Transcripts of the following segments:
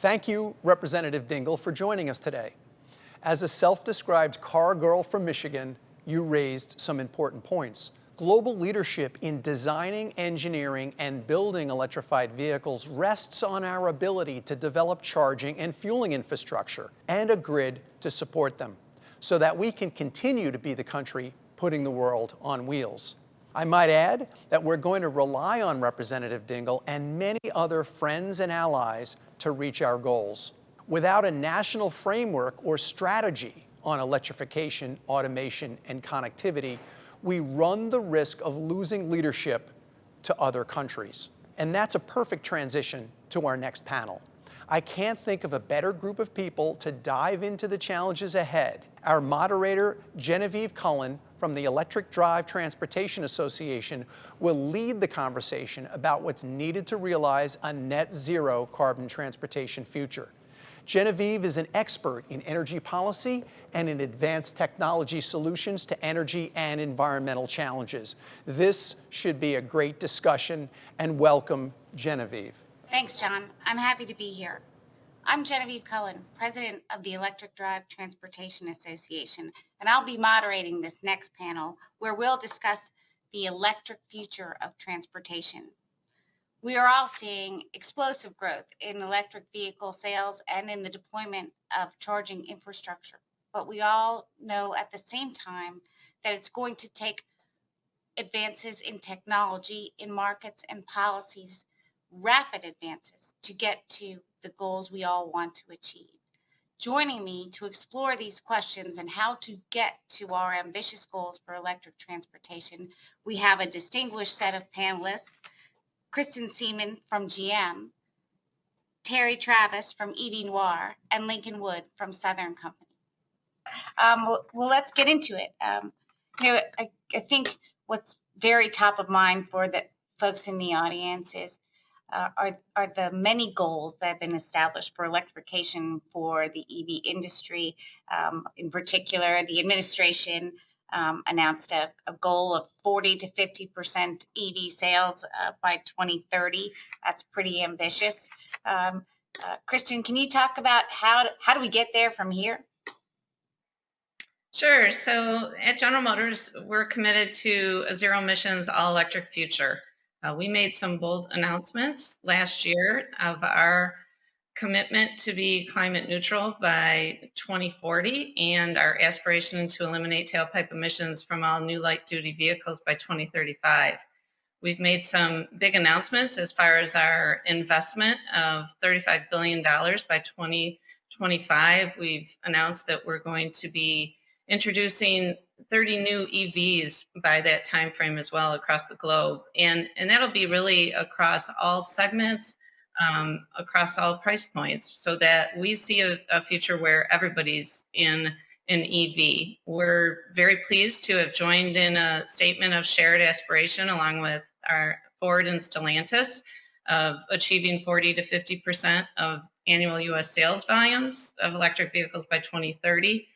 Thank you, Representative Dingell, for joining us today. As a self-described car girl from Michigan, you raised some important points. Global leadership in designing, engineering, and building electrified vehicles rests on our ability to develop charging and fueling infrastructure and a grid to support them, so that we can continue to be the country putting the world on wheels. I might add that we're going to rely on Representative Dingell and many other friends and allies to reach our goals. Without a national framework or strategy on electrification, automation, and connectivity, we run the risk of losing leadership to other countries. And that's a perfect transition to our next panel. I can't think of a better group of people to dive into the challenges ahead. Our moderator, Genevieve Cullen from the Electric Drive Transportation Association, will lead the conversation about what's needed to realize a net zero carbon transportation future. Genevieve is an expert in energy policy and in advanced technology solutions to energy and environmental challenges. This should be a great discussion, and welcome, Genevieve. Thanks, John. I'm happy to be here. I'm Genevieve Cullen, president of the Electric Drive Transportation Association, and I'll be moderating this next panel where we'll discuss the electric future of transportation. We are all seeing explosive growth in electric vehicle sales and in the deployment of charging infrastructure. But we all know at the same time that it's going to take advances in technology, in markets and policies, rapid advances to get to the goals we all want to achieve. Joining me to explore these questions and how to get to our ambitious goals for electric transportation, we have a distinguished set of panelists. Kristen Seaman from GM, Terry Travis from EV Noir, and Lincoln Wood from Southern Company. Well, let's get into it. I think what's very top of mind for the folks in the audience is are the many goals that have been established for electrification for the EV industry. In particular, the administration announced a goal of 40 to 50% EV sales by 2030. That's pretty ambitious. Kristen, can you talk about how do we get there from here? Sure. So at General Motors, we're committed to a zero emissions, all electric future. We made some bold announcements last year of our commitment to be climate neutral by 2040 and our aspiration to eliminate tailpipe emissions from all new light-duty vehicles by 2035. We've made some big announcements as far as our investment of $35 billion by 2025. We've announced that we're going to be introducing 30 new EVs by that time frame as well across the globe. And that'll be really across all segments, across all price points, so that we see a future where everybody's in an EV. We're very pleased to have joined in a statement of shared aspiration along with our Ford and Stellantis of achieving 40 to 50% of annual U.S. sales volumes of electric vehicles by 2030.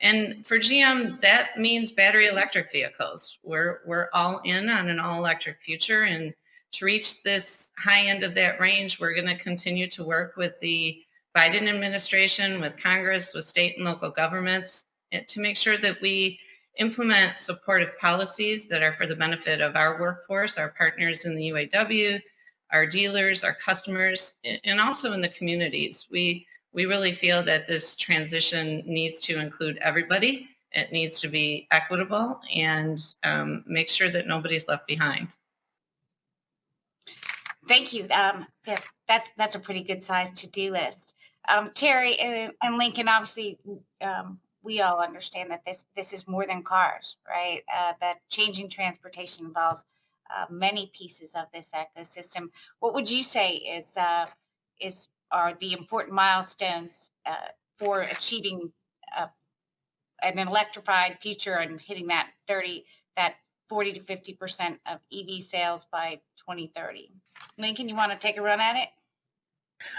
And for GM, that means battery electric vehicles. We're all in on an all electric future, and to reach this high end of that range, we're going to continue to work with the Biden administration, with Congress, with state and local governments to make sure that we implement supportive policies that are for the benefit of our workforce, our partners in the UAW, our dealers, our customers, and also in the communities. We really feel that this transition needs to include everybody. It needs to be equitable and make sure that nobody's left behind. Thank you. That's a pretty good sized to-do list. Terry and Lincoln, obviously, we all understand that this is more than cars, right? That changing transportation involves many pieces of this ecosystem. What would you say are the important milestones for achieving an electrified future and hitting that 40 to 50% of EV sales by 2030? Lincoln, you want to take a run at it?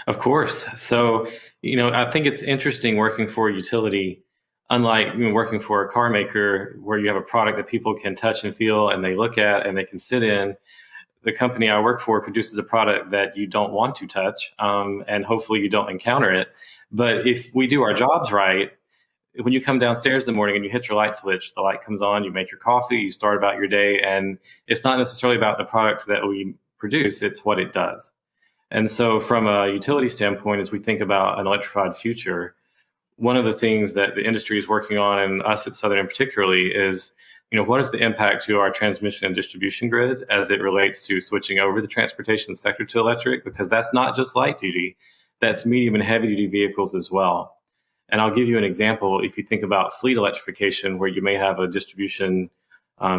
Of course. So, I think it's interesting working for a utility, unlike working for a car maker where you have a product that people can touch and feel and they look at and they can sit in. the company I work for produces a product that you don't want to touch, and hopefully you don't encounter it. But if we do our jobs right, when you come downstairs in the morning and you hit your light switch, the light comes on, you make your coffee, you start about your day, and it's not necessarily about the product that we produce, it's what it does. And so from a utility standpoint, as we think about an electrified future, one of the things that the industry is working on, and us at Southern particularly, is what is the impact to our transmission and distribution grid as it relates to switching over the transportation sector to electric? Because that's not just light duty, that's medium and heavy duty vehicles as well. And I'll give you an example. If you think about fleet electrification, where you may have a distribution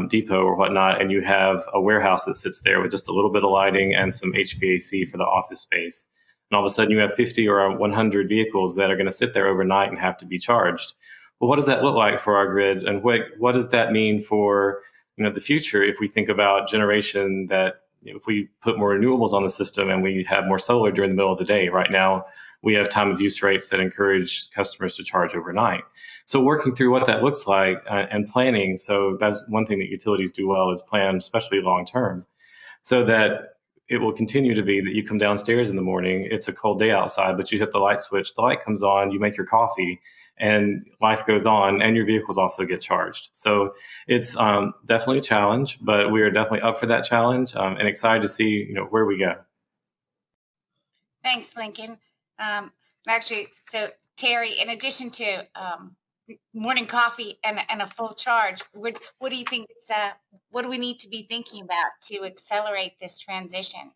depot or whatnot, and you have a warehouse that sits there with just a little bit of lighting and some HVAC for the office space. And all of a sudden you have 50 or 100 vehicles that are going to sit there overnight and have to be charged. Well, what does that look like for our grid? And what does that mean for the future if we think about generation that if we put more renewables on the system and we have more solar during the middle of the day? Right now, we have time of use rates that encourage customers to charge overnight. So working through what that looks like and planning. So that's one thing that utilities do well, is plan, especially long term, so that it will continue to be that you come downstairs in the morning, it's a cold day outside, but you hit the light switch, the light comes on, you make your coffee, and life goes on, and your vehicles also get charged. So it's definitely a challenge, but we are definitely up for that challenge and excited to see where we go. Thanks, Lincoln. Actually, so Terry, in addition to morning coffee and a full charge, what do you think what do we need to be thinking about to accelerate this transition?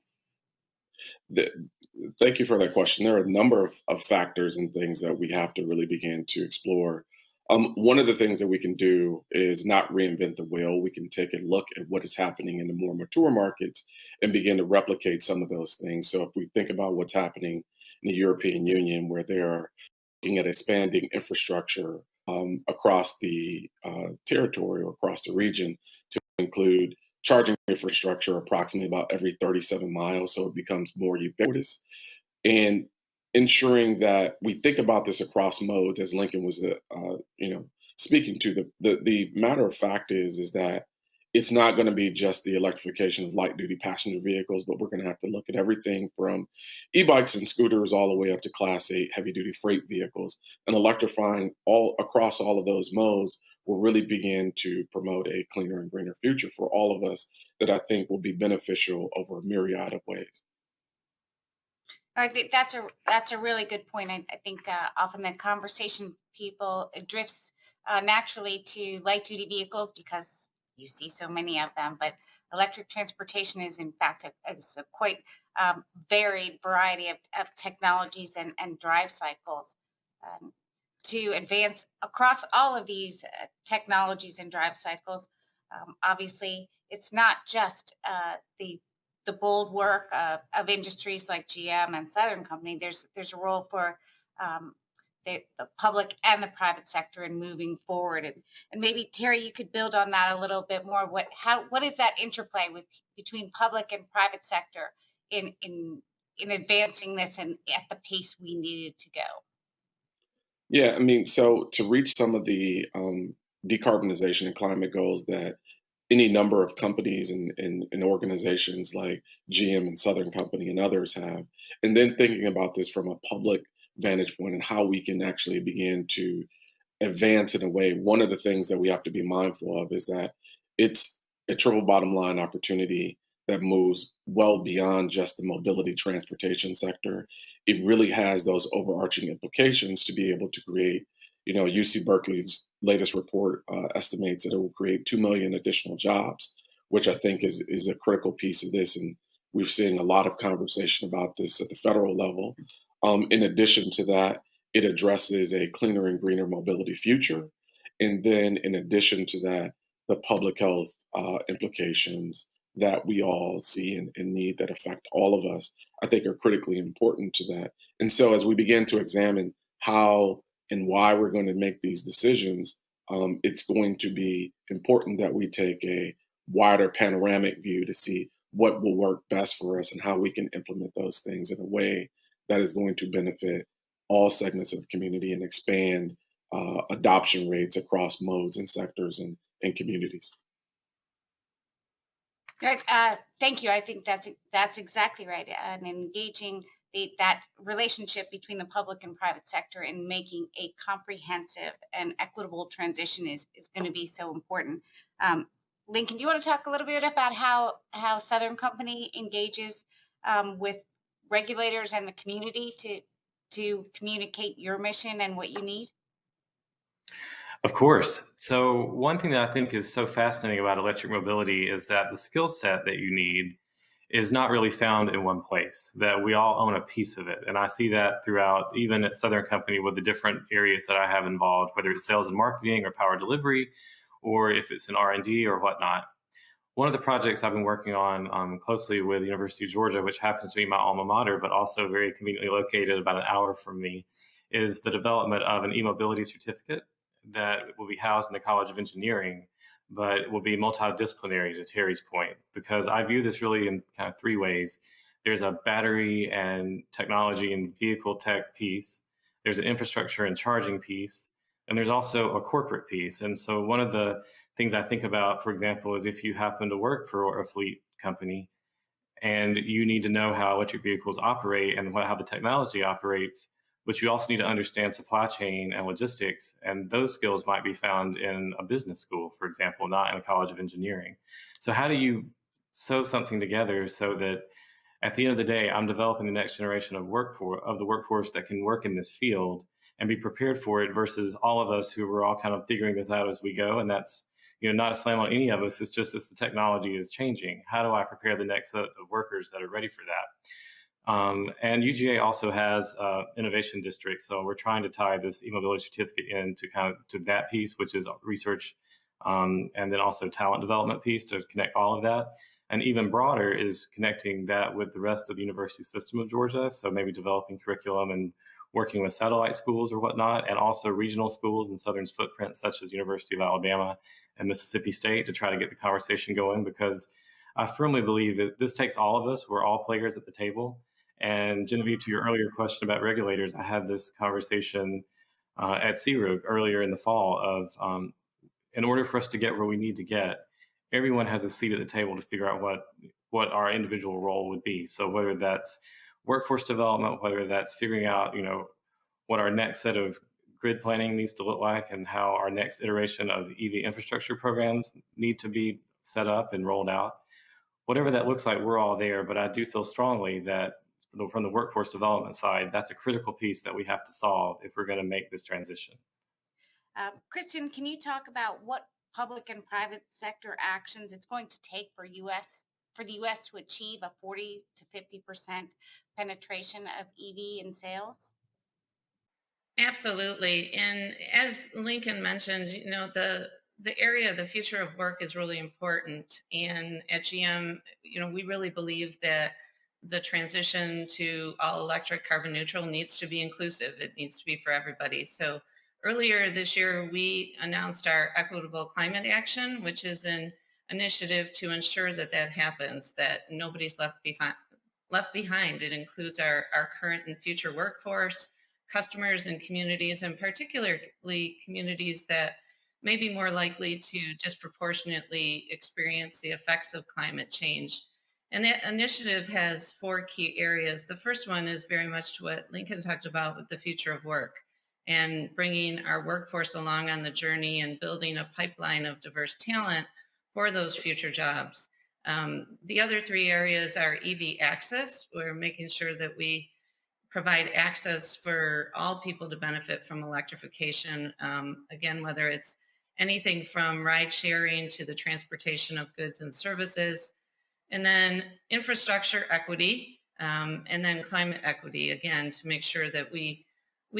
Thank you for that question. There are a number of factors and things that we have to really begin to explore. One of the things that we can do is not reinvent the wheel. We can take a look at what is happening in the more mature markets and begin to replicate some of those things. So if we think about what's happening in the European Union, where they're looking at expanding infrastructure across the territory or across the region to include charging infrastructure approximately about every 37 miles, so it becomes more ubiquitous, and ensuring that we think about this across modes, as Lincoln was, speaking to. The matter of fact is that it's not going to be just the electrification of light duty passenger vehicles, but we're going to have to look at everything from e-bikes and scooters all the way up to Class 8 heavy duty freight vehicles, and electrifying all across all of those modes will really begin to promote a cleaner and greener future for all of us that I think will be beneficial over a myriad of ways. I think that's a really good point. I think often the conversation people drifts naturally to light duty vehicles because you see so many of them, but electric transportation is in fact a quite varied variety of technologies and drive cycles. To advance across all of these technologies and drive cycles, obviously it's not just the bold work of industries like GM and Southern Company. There's a role for the public and the private sector in moving forward. And maybe Terry, you could build on that a little bit more. What is that interplay between public and private sector in advancing this and at the pace we needed to go? Yeah, I mean, so to reach some of the decarbonization and climate goals that any number of companies and organizations like GM and Southern Company and others have, and then thinking about this from a public vantage point and how we can actually begin to advance in a way, one of the things that we have to be mindful of is that it's a triple bottom line opportunity that moves well beyond just the mobility transportation sector. It really has those overarching implications to be able to create, UC Berkeley's latest report estimates that it will create 2 million additional jobs, which I think is a critical piece of this. And we're seeing a lot of conversation about this at the federal level. In addition to that, it addresses a cleaner and greener mobility future. And then in addition to that, the public health implications that we all see and need that affect all of us, I think are critically important to that. And so as we begin to examine how and why we're going to make these decisions, it's going to be important that we take a wider panoramic view to see what will work best for us and how we can implement those things in a way that is going to benefit all segments of the community and expand adoption rates across modes and sectors and communities. Right, thank you. I think that's exactly right. And engaging that relationship between the public and private sector and making a comprehensive and equitable transition is going to be so important. Um, Lincoln, do you want to talk a little bit about how Southern Company engages with regulators and the community to communicate your mission and what you need? Of course. So, one thing that I think is so fascinating about electric mobility is that the skill set that you need is not really found in one place, that we all own a piece of it. And I see that throughout, even at Southern Company, with the different areas that I have involved, whether it's sales and marketing or power delivery, or if it's in R&D or whatnot. One of the projects I've been working on closely with the University of Georgia, which happens to be my alma mater, but also very conveniently located about an hour from me, is the development of an e-mobility certificate that will be housed in the College of Engineering, but will be multidisciplinary, to Terry's point, because I view this really in kind of three ways. There's a battery and technology and vehicle tech piece, there's an infrastructure and charging piece, and there's also a corporate piece. And so one of the things I think about, for example, is if you happen to work for a fleet company and you need to know how electric vehicles operate and how the technology operates, but you also need to understand supply chain and logistics. And those skills might be found in a business school, for example, not in a college of engineering. So, how do you sew something together so that at the end of the day, I'm developing the next generation of the workforce that can work in this field and be prepared for it versus all of us who were all kind of figuring this out as we go. And that's, not a slam on any of us. It's just that the technology is changing. How do I prepare the next set of workers that are ready for that? And UGA also has innovation districts, so we're trying to tie this e-mobility certificate into kind of to that piece, which is research, and then also talent development piece to connect all of that. And even broader is connecting that with the rest of the university system of Georgia. So maybe developing curriculum and working with satellite schools or whatnot, and also regional schools in Southern's footprint, such as University of Alabama and Mississippi State, to try to get the conversation going. Because I firmly believe that this takes all of us. We're all players at the table. And Genevieve, to your earlier question about regulators, I had this conversation at CRUG earlier in the fall of in order for us to get where we need to get, everyone has a seat at the table to figure out what our individual role would be. So whether that's workforce development, whether that's figuring out, what our next set of grid planning needs to look like and how our next iteration of EV infrastructure programs need to be set up and rolled out. Whatever that looks like, we're all there. But I do feel strongly that from the workforce development side, that's a critical piece that we have to solve if we're going to make this transition. Kristen, can you talk about what public and private sector actions it's going to take for the U.S. to achieve a 40 to 50% penetration of EV in sales? Absolutely. And as Lincoln mentioned, the area of the future of work is really important. And at GM, we really believe that the transition to all electric carbon neutral needs to be inclusive. It needs to be for everybody. So earlier this year, we announced our Equitable Climate Action, which is an initiative to ensure that that happens, that nobody's left behind. It includes our current and future workforce, customers and communities, and particularly communities that may be more likely to disproportionately experience the effects of climate change. And that initiative has four key areas. The first one is very much to what Lincoln talked about with the future of work and bringing our workforce along on the journey and building a pipeline of diverse talent for those future jobs. The other three areas are EV access. We're making sure that we provide access for all people to benefit from electrification. Again, whether it's anything from ride sharing to the transportation of goods and services, and then infrastructure equity, and then climate equity, again, to make sure that we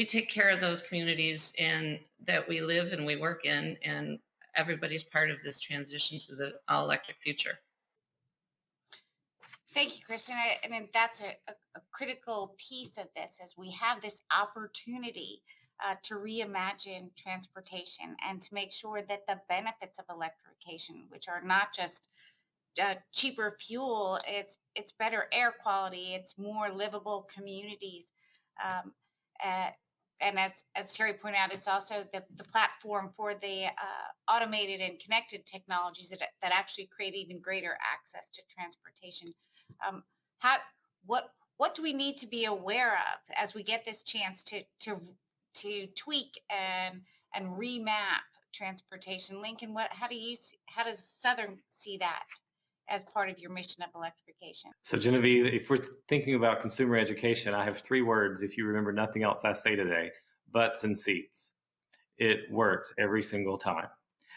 take care of those communities and that we live and we work in, and everybody's part of this transition to the all electric future. Thank you, Kristen. And that's a critical piece of this as we have this opportunity to reimagine transportation and to make sure that the benefits of electrification, which are not just cheaper fuel, it's better air quality, it's more livable communities. And as Terry pointed out, it's also the platform for the automated and connected technologies that actually create even greater access to transportation. Um, how what do we need to be aware of as we get this chance to tweak and remap transportation? Lincoln, how does Southern see that as part of your mission of electrification? So, Genevieve, if we're thinking about consumer education, I have 3 words, if you remember nothing else I say today: butts and seats. It works every single time.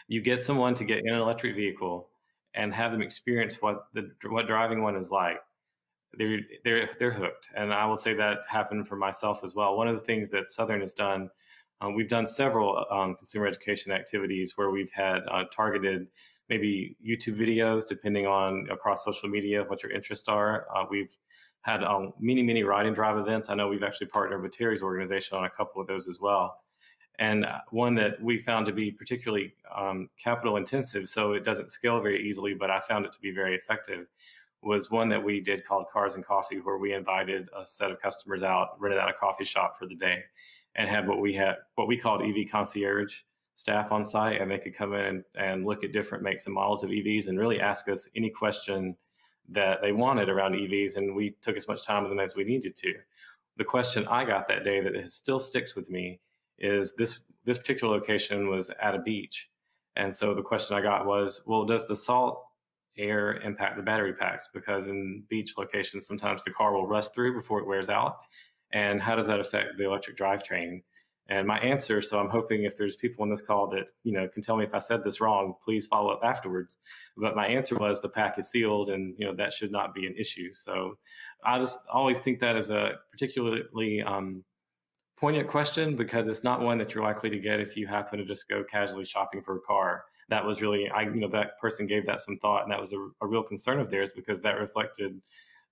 You get someone to get in an electric vehicle and have them experience what driving one is like. They're hooked, and I will say that happened for myself as well. One of the things that Southern has done, we've done several consumer education activities where we've had targeted maybe YouTube videos, depending on across social media what your interests are. We've had many ride and drive events. I know we've actually partnered with Terry's organization on a couple of those as well. And one that we found to be particularly capital intensive, so it doesn't scale very easily, but I found it to be very effective, was one that we did called Cars and Coffee, where we invited a set of customers out, rented out a coffee shop for the day, and had what we called EV concierge staff on site, and they could come in and look at different makes and models of EVs and really ask us any question that they wanted around EVs, and we took as much time with them as we needed to. The question I got that day that still sticks with me is this particular location was at a beach. And so the question I got was, well, does the salt air impact the battery packs? Because in beach locations, sometimes the car will rust through before it wears out. And how does that affect the electric drivetrain? And my answer, so I'm hoping if there's people on this call that can tell me if I said this wrong, please follow up afterwards. But my answer was the pack is sealed, and that should not be an issue. So I just always think that is a particularly poignant question, because it's not one that you're likely to get if you happen to just go casually shopping for a car. That was really, that person gave that some thought, and that was a real concern of theirs because that reflected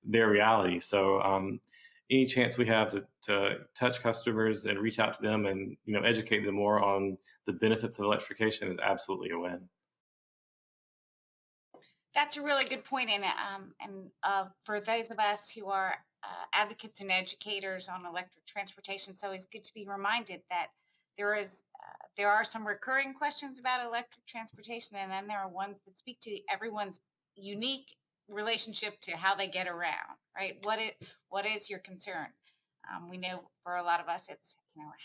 their reality. So any chance we have to touch customers and reach out to them and educate them more on the benefits of electrification is absolutely a win. That's a really good point, and for those of us who are advocates and educators on electric transportation, it's always good to be reminded that there are some recurring questions about electric transportation, and then there are ones that speak to everyone's unique relationship to how they get around. Right? What is your concern? We know for a lot of us, it's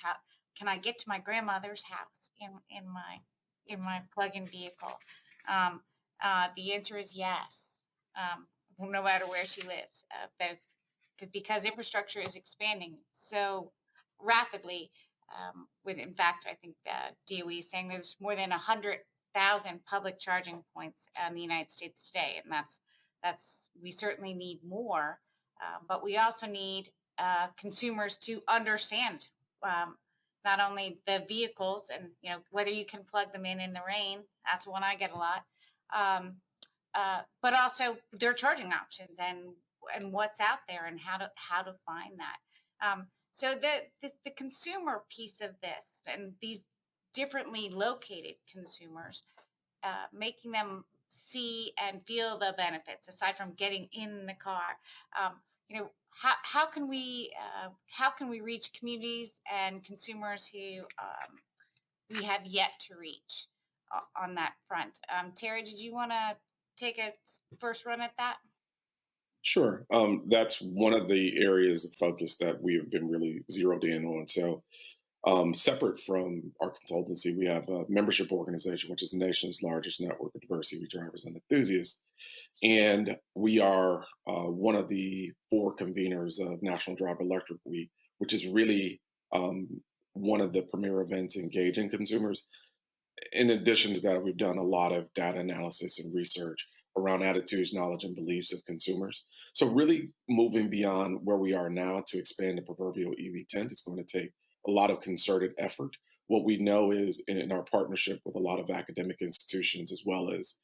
how can I get to my grandmother's house in my plug-in vehicle? The answer is yes, no matter where she lives. Because infrastructure is expanding so rapidly. In fact, I think DOE is saying there's more than 100,000 public charging points in the United States today, and we certainly need more, but we also need consumers to understand not only the vehicles and whether you can plug them in the rain. That's one I get a lot, but also their charging options and what's out there and how to find that. So the consumer piece of this and these differently located consumers, making them see and feel the benefits aside from getting in the car. How can we reach communities and consumers who we have yet to reach on that front? Terry, did you want to take a first run at that? Sure. That's one of the areas of focus that we have been really zeroed in on. So, separate from our consultancy, we have a membership organization, which is the nation's largest network of diverse EV drivers and enthusiasts. And we are one of the 4 conveners of National Drive Electric Week, which is really one of the premier events engaging consumers. In addition to that, we've done a lot of data analysis and research around attitudes, knowledge, and beliefs of consumers. So really moving beyond where we are now to expand the proverbial EV tent is going to take a lot of concerted effort. What we know is in our partnership with a lot of academic institutions as well as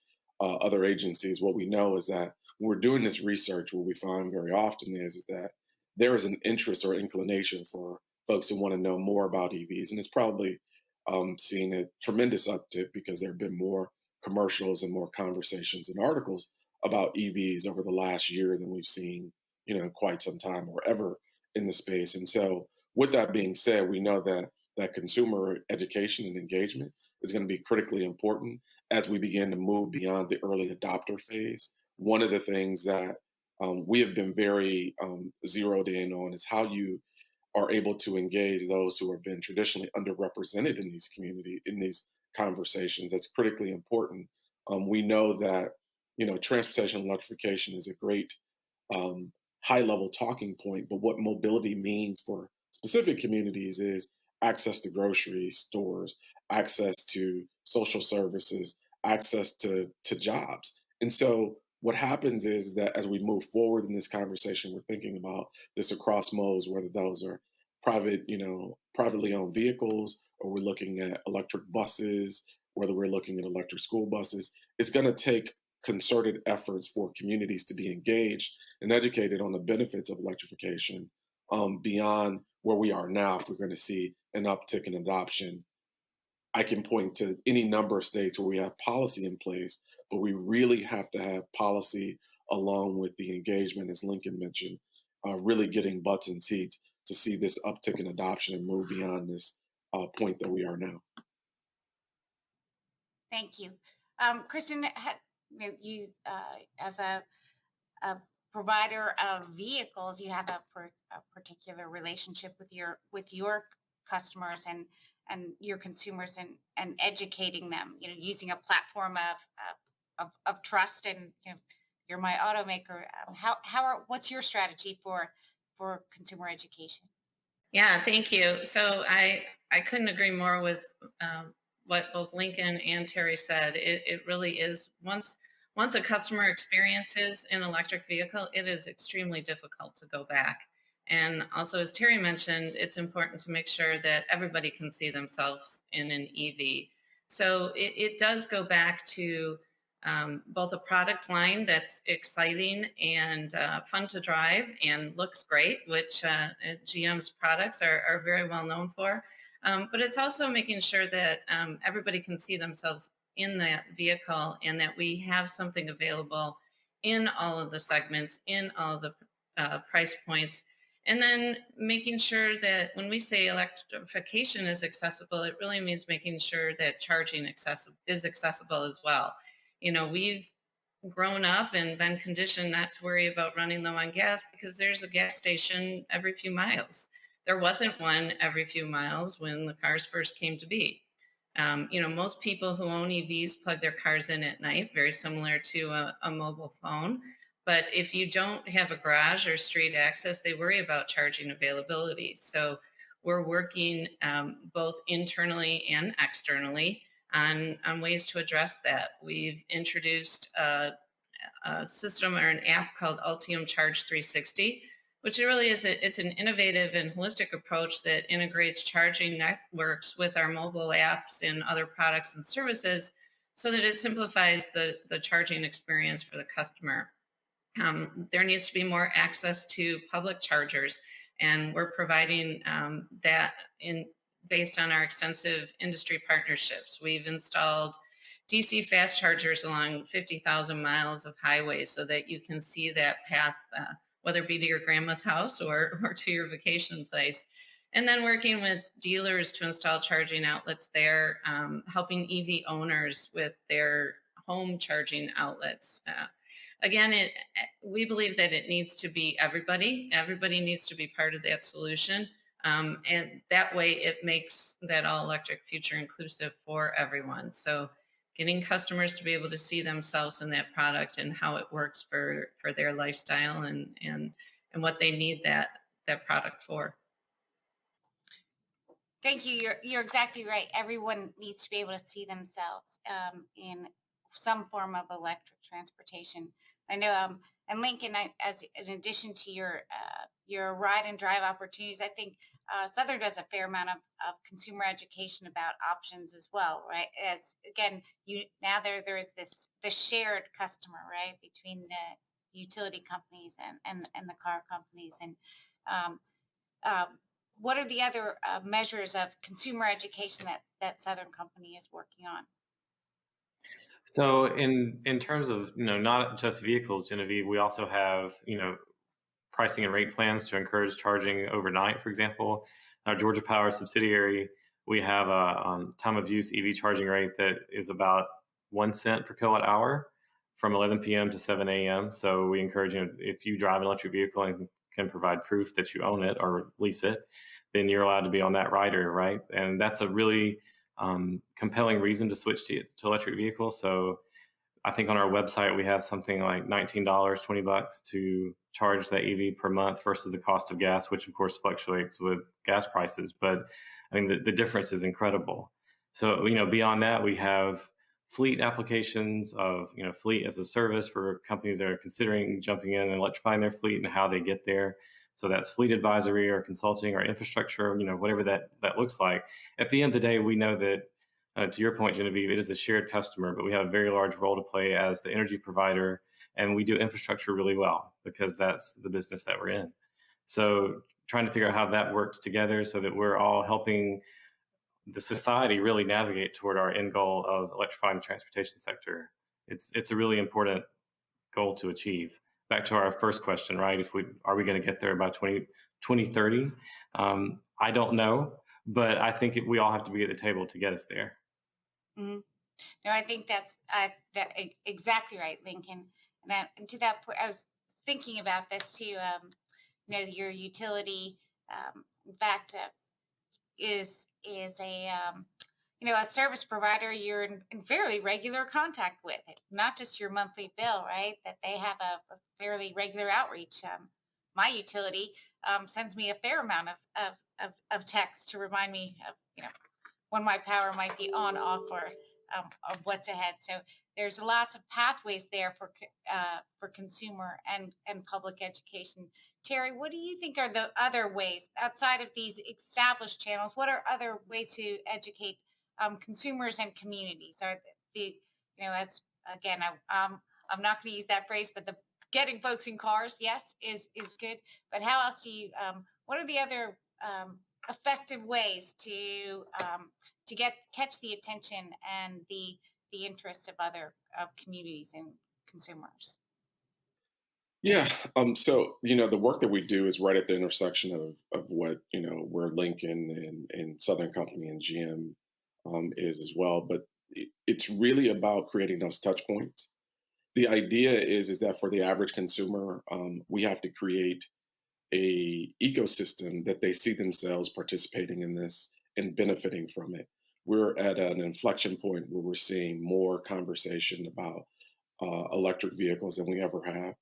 other agencies, what we know is that when we're doing this research, what we find very often is that there is an interest or inclination for folks who want to know more about EVs. And it's probably seen a tremendous uptick because there have been more commercials and more conversations and articles about EVs over the last year than we've seen, in quite some time or ever in the space. And so with that being said, we know that consumer education and engagement is going to be critically important as we begin to move beyond the early adopter phase. One of the things that we have been very zeroed in on is how you are able to engage those who have been traditionally underrepresented in these community in these conversations. That's critically important. We know that transportation electrification is a great um, high level talking point, but what mobility means for specific communities is access to grocery stores, access to social services, access to jobs. And so what happens is that as we move forward in this conversation, we're thinking about this across modes, whether those are privately owned vehicles, or we're looking at electric buses, whether we're looking at electric school buses. It's going to take concerted efforts for communities to be engaged and educated on the benefits of electrification beyond where we are now. If we're going to see an uptick in adoption, I can point to any number of states where we have policy in place, but we really have to have policy along with the engagement, as Lincoln mentioned, really getting butts in seats to see this uptick in adoption and move beyond this point that we are now. Thank you. Kristen, you as a provider of vehicles, you have a particular relationship with your customers and your consumers and educating them, using a platform of trust, and you're my automaker. What's your strategy for consumer education? Yeah, thank you. So I couldn't agree more with what both Lincoln and Terry said. It really is, once a customer experiences an electric vehicle, it is extremely difficult to go back. And also, as Terry mentioned, it's important to make sure that everybody can see themselves in an EV. So it does go back to both a product line that's exciting and fun to drive and looks great, which GM's products are very well known for. But it's also making sure that everybody can see themselves in that vehicle, and that we have something available in all of the segments, in all of the price points. And then making sure that when we say electrification is accessible, it really means making sure that charging is accessible as well. We've grown up and been conditioned not to worry about running low on gas because there's a gas station every few miles. There wasn't one every few miles when the cars first came to be. Most people who own EVs plug their cars in at night, very similar to a mobile phone. But if you don't have a garage or street access, they worry about charging availability. So we're working both internally and externally on ways to address that. We've introduced a system or an app called Ultium Charge 360, which really is it's an innovative and holistic approach that integrates charging networks with our mobile apps and other products and services so that it simplifies the charging experience for the customer. There needs to be more access to public chargers, and we're providing that based on our extensive industry partnerships. We've installed DC fast chargers along 50,000 miles of highways so that you can see that path, whether it be to your grandma's house or to your vacation place. And then working with dealers to install charging outlets there, helping EV owners with their home charging outlets. Again, we believe that it needs to be everybody. Everybody needs to be part of that solution. And that way it makes that all electric future inclusive for everyone. So getting customers to be able to see themselves in that product and how it works for their lifestyle and what they need that product for. Thank you. You're exactly right. Everyone needs to be able to see themselves in some form of electric transportation. I know, and Lincoln, as in addition to your ride and drive opportunities, I think Southern does a fair amount of consumer education about options as well, right? As again, there is the shared customer, right, between the utility companies and the car companies, and what are the other measures of consumer education that Southern Company is working on? So in terms of not just vehicles, Genevieve, we also have pricing and rate plans to encourage charging overnight. For example, our Georgia Power subsidiary, We have a time of use EV charging rate that is about 1 cent per kilowatt hour from 11 p.m. to 7 a.m. So we encourage you, if you drive an electric vehicle and can provide proof that you own it or lease it, then you're allowed to be on that rider, right? And that's a really compelling reason to switch to electric vehicles. So I think on our website we have something like $19, $20 to charge that EV per month versus the cost of gas, which of course fluctuates with gas prices. But I mean, the difference is incredible. So, beyond that, we have fleet applications of, fleet as a service for companies that are considering jumping in and electrifying their fleet and how they get there. So that's fleet advisory or consulting or infrastructure, whatever that looks like. At the end of the day, we know that, to your point, Genevieve, it is a shared customer, but we have a very large role to play as the energy provider, and we do infrastructure really well because that's the business that we're in. So trying to figure out how that works together so that we're all helping the society really navigate toward our end goal of electrifying the transportation sector. It's a really important goal to achieve. Back to our first question, right? Are we going to get there by 2030? I don't know, but I think we all have to be at the table to get us there. Mhm. No, I think that's exactly right, Lincoln. And to that point, I was thinking about this too. Your utility, in fact, is a service provider you're in fairly regular contact with. It, not just your monthly bill, right? That they have a fairly regular outreach. My utility sends me a fair amount of text to remind me of when my power might be on, off, or of what's ahead. So there's lots of pathways there for consumer and public education. Terry, what do you think are the other ways outside of these established channels? What are other ways to educate consumers and communities? Are as again, I'm not going to use that phrase, but the getting folks in cars, yes, is good. But how else do you? What are the other effective ways to catch the attention and the interest of communities and consumers? Yeah. So, the work that we do is right at the intersection of what, where Lincoln and Southern Company and GM is as well. But it's really about creating those touch points. The idea is that for the average consumer, we have to create a ecosystem that they see themselves participating in this and benefiting from it. We're at an inflection point where we're seeing more conversation about electric vehicles than we ever have.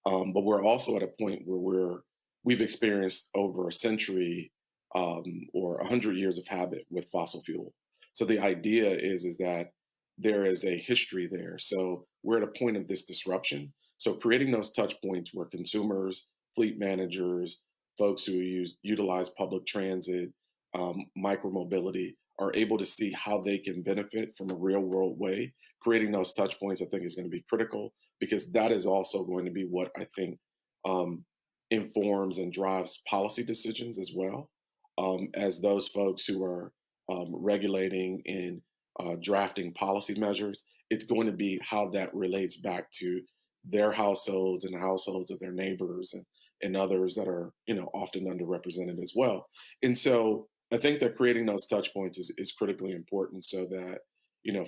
But we're also at a point where we've experienced over a century or 100 years of habit with fossil fuel. So the idea is that there is a history there. So we're at a point of this disruption. So creating those touch points where consumers, fleet managers, folks who utilize public transit, micromobility are able to see how they can benefit from a real world way. Creating those touch points, I think, is going to be critical because that is also going to be what I think informs and drives policy decisions as well. As those folks who are regulating and drafting policy measures, it's going to be how that relates back to their households and the households of their neighbors and others that are, often underrepresented as well. And so I think that creating those touch points is critically important so that,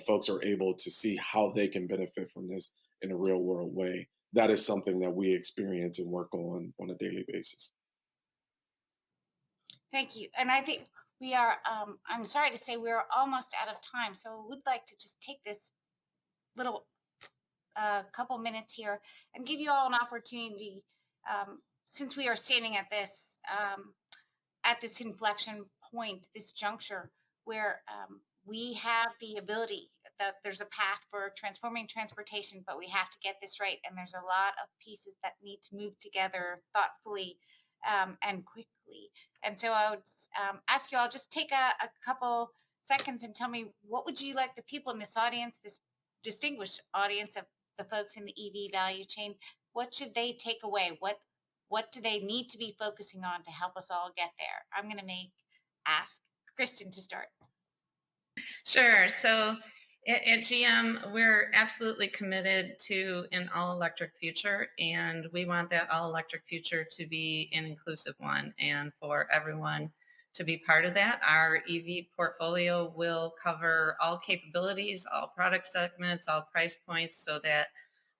folks are able to see how they can benefit from this in a real world way. That is something that we experience and work on a daily basis. Thank you. And I think we are, I'm sorry to say we're almost out of time. So I would like to just take this little couple minutes here and give you all an opportunity, since we are standing at this inflection point, this juncture where we have the ability that there's a path for transforming transportation, but we have to get this right. And there's a lot of pieces that need to move together thoughtfully and quickly. And so I would ask you all just take a couple seconds and tell me, what would you like the people in this audience, this distinguished audience of the folks in the EV value chain, what should they take away? What do they need to be focusing on to help us all get there? I'm going to ask Kristen to start. Sure. So at GM, we're absolutely committed to an all-electric future, and we want that all-electric future to be an inclusive one and for everyone to be part of that. Our EV portfolio will cover all capabilities, all product segments, all price points, so that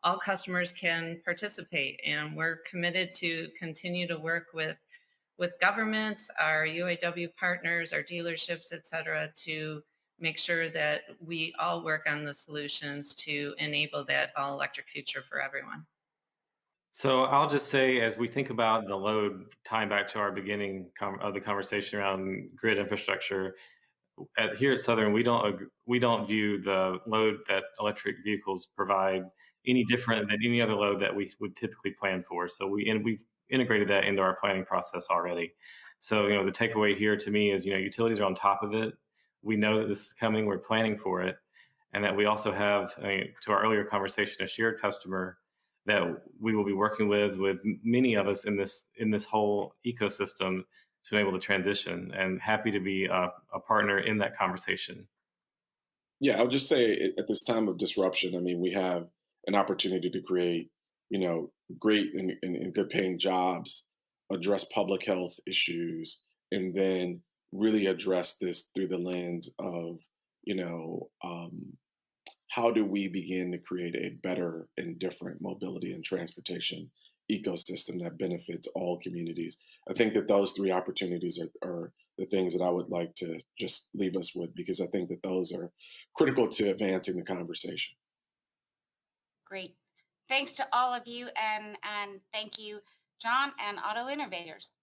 all customers can participate. And we're committed to continue to work with governments, our UAW partners, our dealerships, et cetera, to make sure that we all work on the solutions to enable that all electric future for everyone. So I'll just say, as we think about the load, tying back to our beginning of the conversation around grid infrastructure, here at Southern, we don't view the load that electric vehicles provide any different than any other load that we would typically plan for. So we've integrated that into our planning process already. So the takeaway here to me is utilities are on top of it. We know that this is coming. We're planning for it, and that we also have, to our earlier conversation, a shared customer that we will be working with many of us in this whole ecosystem to enable the transition, and happy to be a partner in that conversation. Yeah, I would just say at this time of disruption, I mean, we have an opportunity to create, great and good paying jobs, address public health issues, and then really address this through the lens of, you know, um, how do we begin to create a better and different mobility and transportation ecosystem that benefits all communities? I think that those three opportunities are the things that I would like to just leave us with, because I think that those are critical to advancing the conversation. Great. Thanks to all of you, and thank you, John and Auto Innovators.